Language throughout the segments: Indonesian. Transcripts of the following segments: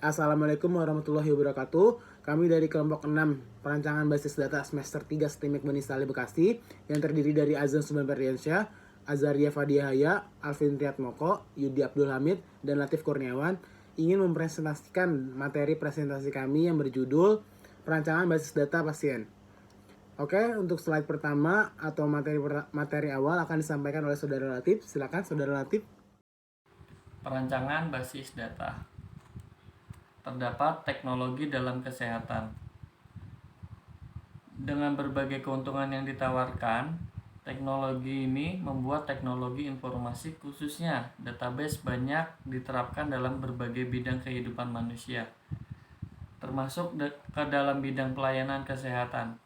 Assalamualaikum warahmatullahi wabarakatuh. Kami dari kelompok 6 perancangan basis data semester 3 STIMIK Benisali Bekasi yang terdiri dari Azan Suban Ferdiansyah, Azaria Fadiyahaya, Alvin Triatmoko, Yudi Abdul Hamid, dan Latif Kurniawan ingin mempresentasikan materi presentasi kami yang berjudul perancangan basis data pasien. Oke, untuk slide pertama atau materi awal akan disampaikan oleh Saudara Latif. Silakan Saudara Latif. Perancangan basis data. Terdapat teknologi dalam kesehatan. Dengan berbagai keuntungan yang ditawarkan, teknologi ini membuat teknologi informasi khususnya database banyak diterapkan dalam berbagai bidang kehidupan manusia, termasuk ke dalam bidang pelayanan kesehatan.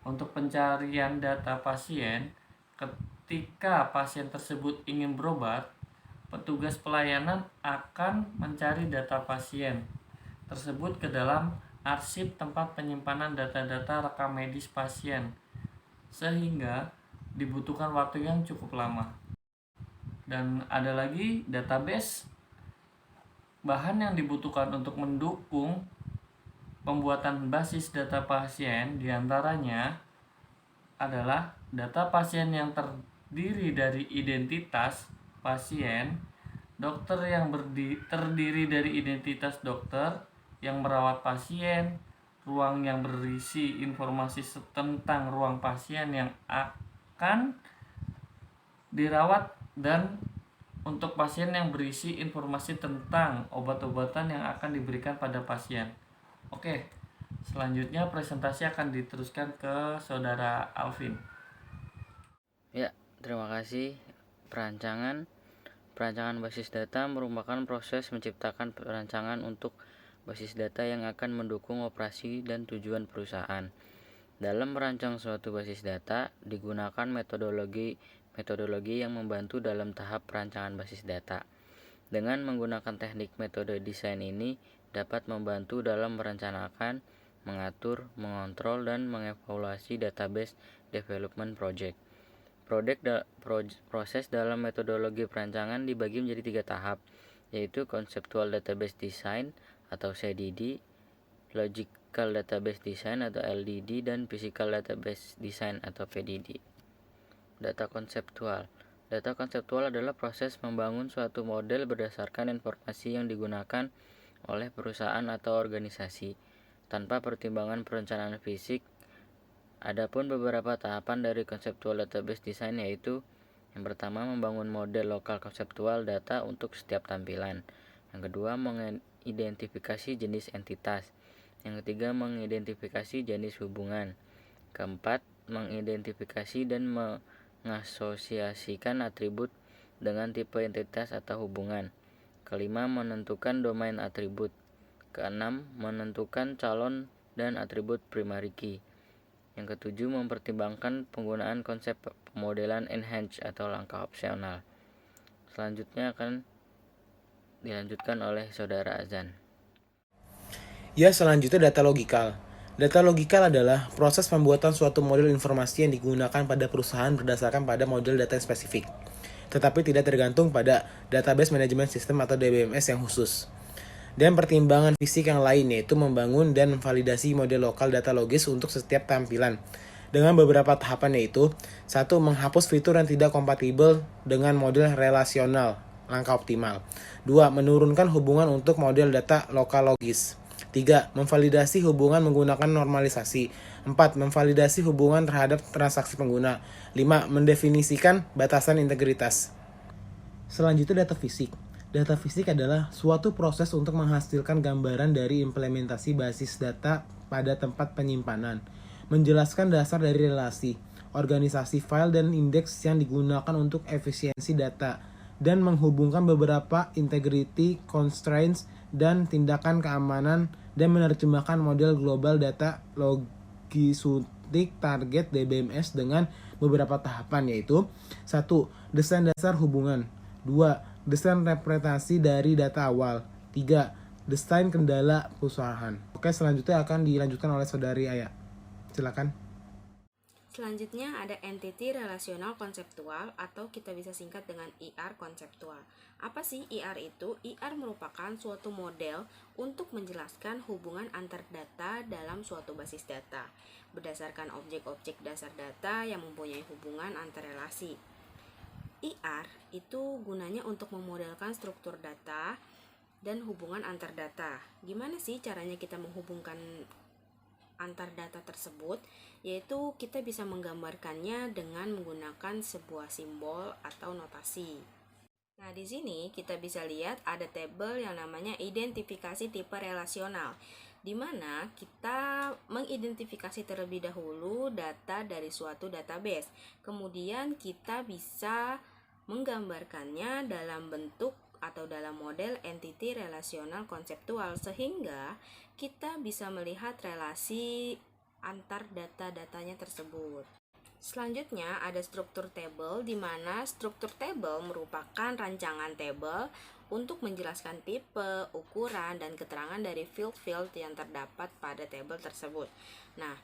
Untuk pencarian data pasien, ketika pasien tersebut ingin berobat, petugas pelayanan akan mencari data pasien tersebut ke dalam arsip tempat penyimpanan data-data rekam medis pasien, sehingga dibutuhkan waktu yang cukup lama. Dan ada lagi database. Bahan yang dibutuhkan untuk mendukung pembuatan basis data pasien diantaranya adalah data pasien yang terdiri dari identitas pasien, dokter yang terdiri dari identitas dokter yang merawat pasien, ruang yang berisi informasi tentang ruang pasien yang akan dirawat, dan untuk pasien yang berisi informasi tentang obat-obatan yang akan diberikan pada pasien. Oke, selanjutnya presentasi akan diteruskan ke Saudara Alvin. Ya, terima kasih. Perancangan basis data merupakan proses menciptakan perancangan untuk basis data yang akan mendukung operasi dan tujuan perusahaan. Dalam merancang suatu basis data, digunakan metodologi yang membantu dalam tahap perancangan basis data. Dengan menggunakan teknik metode desain ini dapat membantu dalam merencanakan, mengatur, mengontrol, dan mengevaluasi database development project. Proses dalam metodologi perancangan dibagi menjadi 3 tahap, yaitu Conceptual Database Design atau CDD, Logical Database Design atau LDD, dan Physical Database Design atau PDD. Data konseptual adalah proses membangun suatu model berdasarkan informasi yang digunakan oleh perusahaan atau organisasi, tanpa pertimbangan perencanaan fisik. Adapun beberapa tahapan dari conceptual database design yaitu: yang pertama, membangun model lokal konseptual data untuk setiap tampilan. Yang kedua, mengidentifikasi jenis entitas. Yang ketiga, mengidentifikasi jenis hubungan. Keempat, mengidentifikasi dan mengasosiasikan atribut dengan tipe entitas atau hubungan. Kelima, menentukan domain atribut. Keenam, menentukan calon dan atribut primary key. Yang ketujuh, mempertimbangkan penggunaan konsep pemodelan enhance atau langkah opsional. Selanjutnya akan dilanjutkan oleh Saudara Azan. Ya, selanjutnya data logikal. Data logikal adalah proses pembuatan suatu model informasi yang digunakan pada perusahaan berdasarkan pada model data yang spesifik, tetapi tidak tergantung pada Database Management System atau DBMS yang khusus. Dan pertimbangan fisik yang lain yaitu membangun dan memvalidasi model lokal data logis untuk setiap tampilan dengan beberapa tahapan, yaitu 1. Menghapus fitur yang tidak kompatibel dengan model relasional, langkah optimal. 2. Menurunkan hubungan untuk model data lokal logis. 3. Memvalidasi hubungan menggunakan normalisasi. 4. Memvalidasi hubungan terhadap transaksi pengguna. 5. Mendefinisikan batasan integritas. Selanjutnya data fisik. Data fisik adalah suatu proses untuk menghasilkan gambaran dari implementasi basis data pada tempat penyimpanan, menjelaskan dasar dari relasi, organisasi file dan indeks yang digunakan untuk efisiensi data, dan menghubungkan beberapa integrity constraints dan tindakan keamanan, dan menerjemahkan model global data logistik target DBMS dengan beberapa tahapan, yaitu 1. Desain dasar hubungan. 2. Desain representasi dari data awal. 3. Desain kendala perusahaan. Oke, selanjutnya akan dilanjutkan oleh Saudari Aya. Silakan. Selanjutnya ada entity relasional konseptual atau kita bisa singkat dengan IR konseptual. Apa sih IR itu? IR merupakan suatu model untuk menjelaskan hubungan antar data dalam suatu basis data berdasarkan objek-objek dasar data yang mempunyai hubungan antar relasi. IR itu gunanya untuk memodelkan struktur data dan hubungan antar data. Gimana sih caranya kita menghubungkan antar data tersebut? Yaitu kita bisa menggambarkannya dengan menggunakan sebuah simbol atau notasi. Nah, di sini kita bisa lihat ada tabel yang namanya identifikasi tipe relasional, di mana kita mengidentifikasi terlebih dahulu data dari suatu database. Kemudian kita bisa menggambarkannya dalam bentuk atau dalam model entity relasional konseptual, sehingga kita bisa melihat relasi antar data-datanya tersebut. Selanjutnya ada struktur tabel, di mana struktur tabel merupakan rancangan tabel untuk menjelaskan tipe, ukuran, dan keterangan dari field-field yang terdapat pada tabel tersebut. Nah,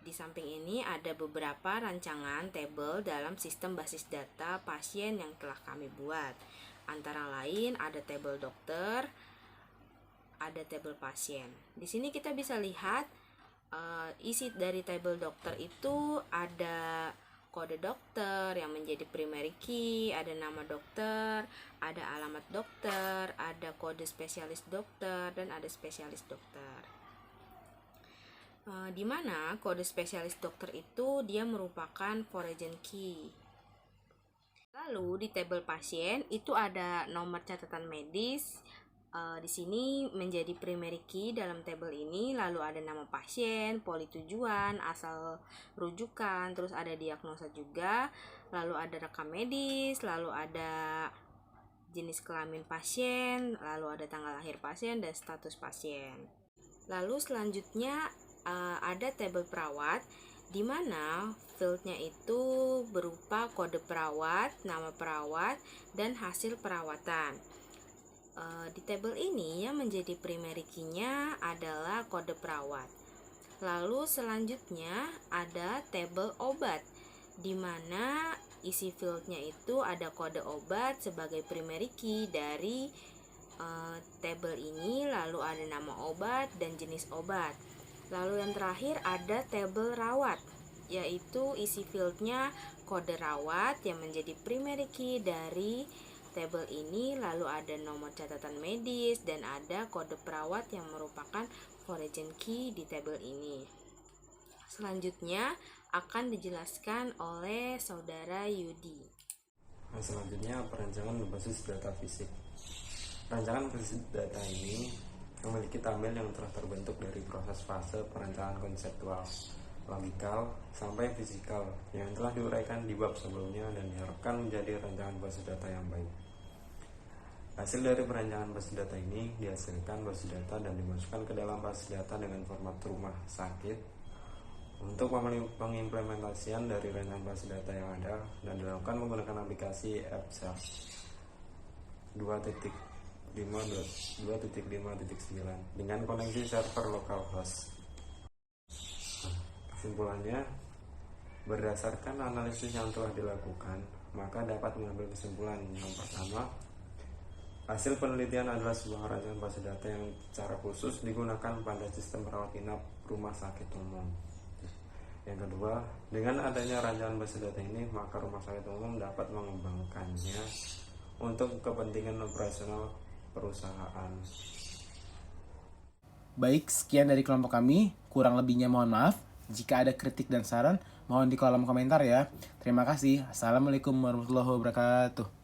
di samping ini ada beberapa rancangan tabel dalam sistem basis data pasien yang telah kami buat. Antara lain ada tabel dokter, ada tabel pasien. Di sini kita bisa lihat isi dari tabel dokter itu ada kode dokter yang menjadi primary key, ada nama dokter, ada alamat dokter, ada kode spesialis dokter, dan ada spesialis dokter. Di mana kode spesialis dokter itu dia merupakan foreign key. Lalu di tabel pasien itu ada nomor catatan medis. Di sini menjadi primary key dalam tabel ini, lalu ada nama pasien, poli tujuan, asal rujukan, terus ada diagnosa juga, lalu ada rekam medis, lalu ada jenis kelamin pasien, lalu ada tanggal lahir pasien dan status pasien. Lalu selanjutnya ada tabel perawat, di mana fieldnya itu berupa kode perawat, nama perawat, dan hasil perawatan. Di tabel ini yang menjadi primary key-nya adalah kode perawat. Lalu selanjutnya ada tabel obat, di mana isi fieldnya itu ada kode obat sebagai primary key dari tabel ini, lalu ada nama obat dan jenis obat. Lalu yang terakhir ada tabel rawat, yaitu isi fieldnya kode rawat yang menjadi primary key dari tabel ini, lalu ada nomor catatan medis dan ada kode perawat yang merupakan foreign key di tabel ini. Selanjutnya akan dijelaskan oleh saudara Yudi. Nah, selanjutnya perancangan berbasis data fisik. Rancangan berbasis data ini memiliki tabel yang telah terbentuk dari proses fase perancangan konseptual, logikal, sampai fisikal yang telah diuraikan di bab sebelumnya dan diharapkan menjadi rancangan basis data yang baik. Hasil dari perancangan basis data ini dihasilkan basis data dan dimasukkan ke dalam basis data dengan format rumah sakit untuk pengimplementasian dari rancangan basis data yang ada dan dilakukan menggunakan aplikasi EPSA 2.5.9 dengan koneksi server localhost. Kesimpulannya, berdasarkan analisis yang telah dilakukan, maka dapat mengambil kesimpulan yang pertama, hasil penelitian adalah sebuah rancangan basis data yang secara khusus digunakan pada sistem rawat inap rumah sakit umum. Yang kedua, dengan adanya rancangan basis data ini, maka rumah sakit umum dapat mengembangkannya untuk kepentingan operasional perusahaan. Baik, sekian dari kelompok kami. Kurang lebihnya mohon maaf. Jika ada kritik dan saran, mohon di kolom komentar ya. Terima kasih. Assalamualaikum warahmatullahi wabarakatuh.